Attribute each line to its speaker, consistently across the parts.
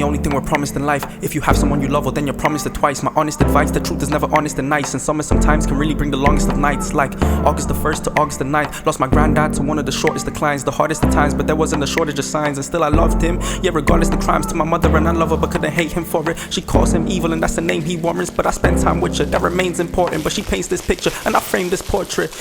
Speaker 1: only thing we're promised in life. If you have someone you love, well then you're promised it twice. My honest advice, the truth is never honest and nice. And summer sometimes can really bring the longest of nights. Like August the 1st to August the 9th. Lost my granddad to one of the shortest declines, the hardest of times, but there wasn't a shortage of signs. And still I loved him, yeah, regardless the crimes. To my mother, and I love her but couldn't hate him for it. She calls him evil and that's the name he warrants, but I spend time with her, that remains important. But she paints this picture and I frame this portrait.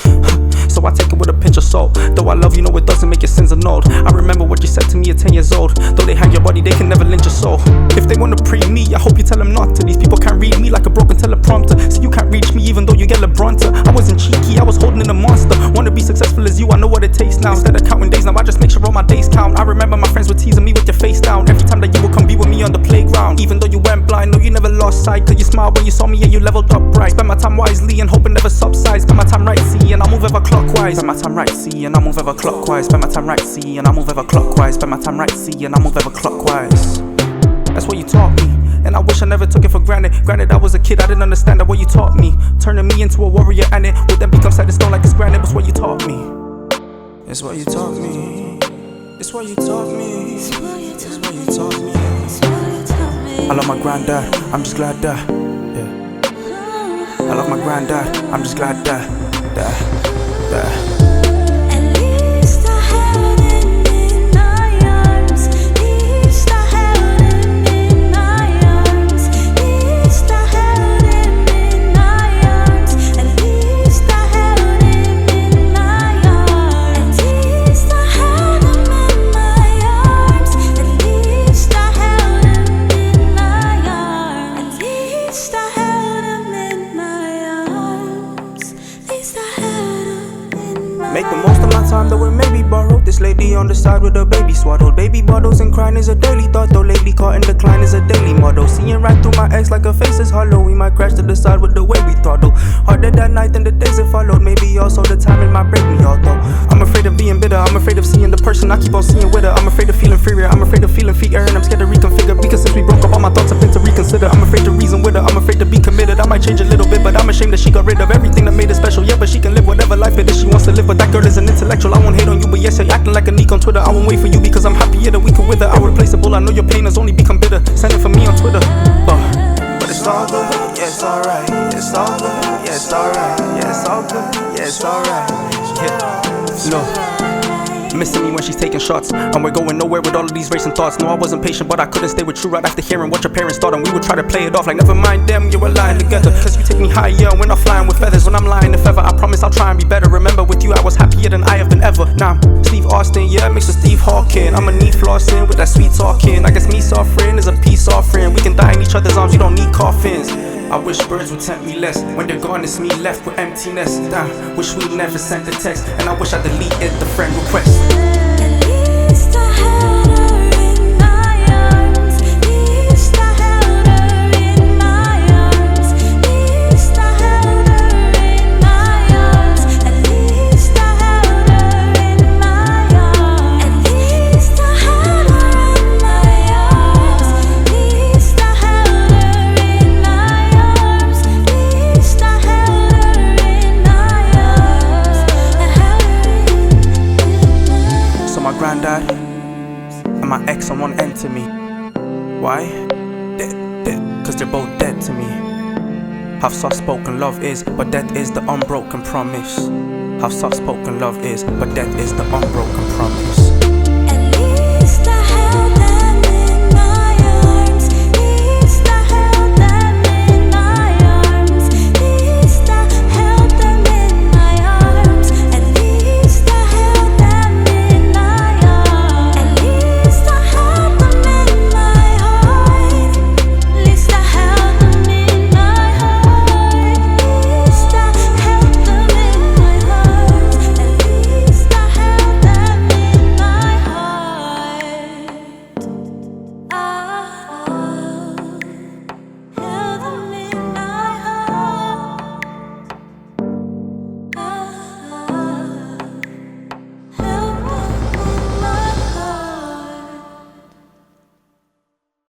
Speaker 1: So I take it with a pinch of salt. Though I love you, know it doesn't make your sins annulled. I remember what you said to me at 10 years old. Though they hang your body, they can never lynch your soul. If they wanna pre me, I hope you tell them not to. These people can't read me like a broken teleprompter. So you can't reach me even though you get LeBronta. I wasn't cheeky, I was holding in a monster. Wanna be successful as you, I know what it takes now. Instead of counting days, now I just make sure all my days count. I remember my friends were teasing me with your face down every time that you would come be with me on the playground. Even though you went blind, no, you never lost sight. Cause you smiled when you saw me and you leveled up right. Spend my time wisely and hope it never subsides. Spend my time right, see, and I'll move ever clockwise. Spend my time right, see, and I'll move ever clockwise. Spend my time right, see, and I'll move ever clockwise. Spend my time right, see, and I'll move ever clockwise. That's what you taught me, and I wish I never took it for granted. Granted, I was a kid, I didn't understand that what you taught me. Turning me into a warrior, and it would then become set in stone like it's granted. It's what you taught me. It's what you taught me. It's what you taught me. It's what you taught me. I love my granddad, I'm just glad that, yeah. I love my granddad, I'm just glad that. Make the most of my time, though it may be borrowed. This lady on the side with her baby swaddled. Baby bottles and crying is a daily thought, though lately caught in decline is a daily motto. Seeing right through my ex like her face is hollow. We might crash to the side with the way we throttle. Harder that night than the days that followed. Maybe also the timing might break me, although I'm afraid of being bitter. I'm afraid of seeing the person I keep on seeing with her. I'm afraid of feeling inferior. I'm afraid of feeling fear, and I'm scared to reconfigure. Because since we broke up, all my thoughts have been to reconsider. I'm afraid to reason with her. I'm afraid to be committed. I might change a little bit, but I'm ashamed that she got rid of everything that made her special. Yeah, but she can live whatever life it is she wants to live. But that girl is an intellectual. I won't hate on you, but yes, you're acting like a neek on Twitter. I won't wait for you because I'm happier that we could wither. I'm replaceable, I know your pain has only become bitter. Send it for me on Twitter. But it's all good, yeah, it's alright. It's all good, yeah, it's alright. Yeah, it's all good, yeah, it's alright. Yeah, no. Missing me when she's taking shots, and we're going nowhere with all of these racing thoughts. No, I wasn't patient, but I couldn't stay with you right after hearing what your parents thought. And we would try to play it off like never mind them, you're lying together. Cause you take me higher, we're not flying with feathers. When I'm lying if ever, I promise I'll try and be better. Remember with you I was happier than I have been ever. Now I'm Steve Austin, yeah, mixed with Steve Hawking. I'ma need flossing with that sweet talking. I guess me suffering is a peace offering. We can die in each other's arms, you don't need coffins. I wish birds would tempt me less. When they're gone, it's me left with emptiness. Damn, wish we never sent the text. And I wish I deleted the friend request. Granddad and my ex on one end to me. Why? Dead, cause they're both dead to me. How soft-spoken love is, but death is the unbroken promise. How soft-spoken love is, but death is the unbroken promise.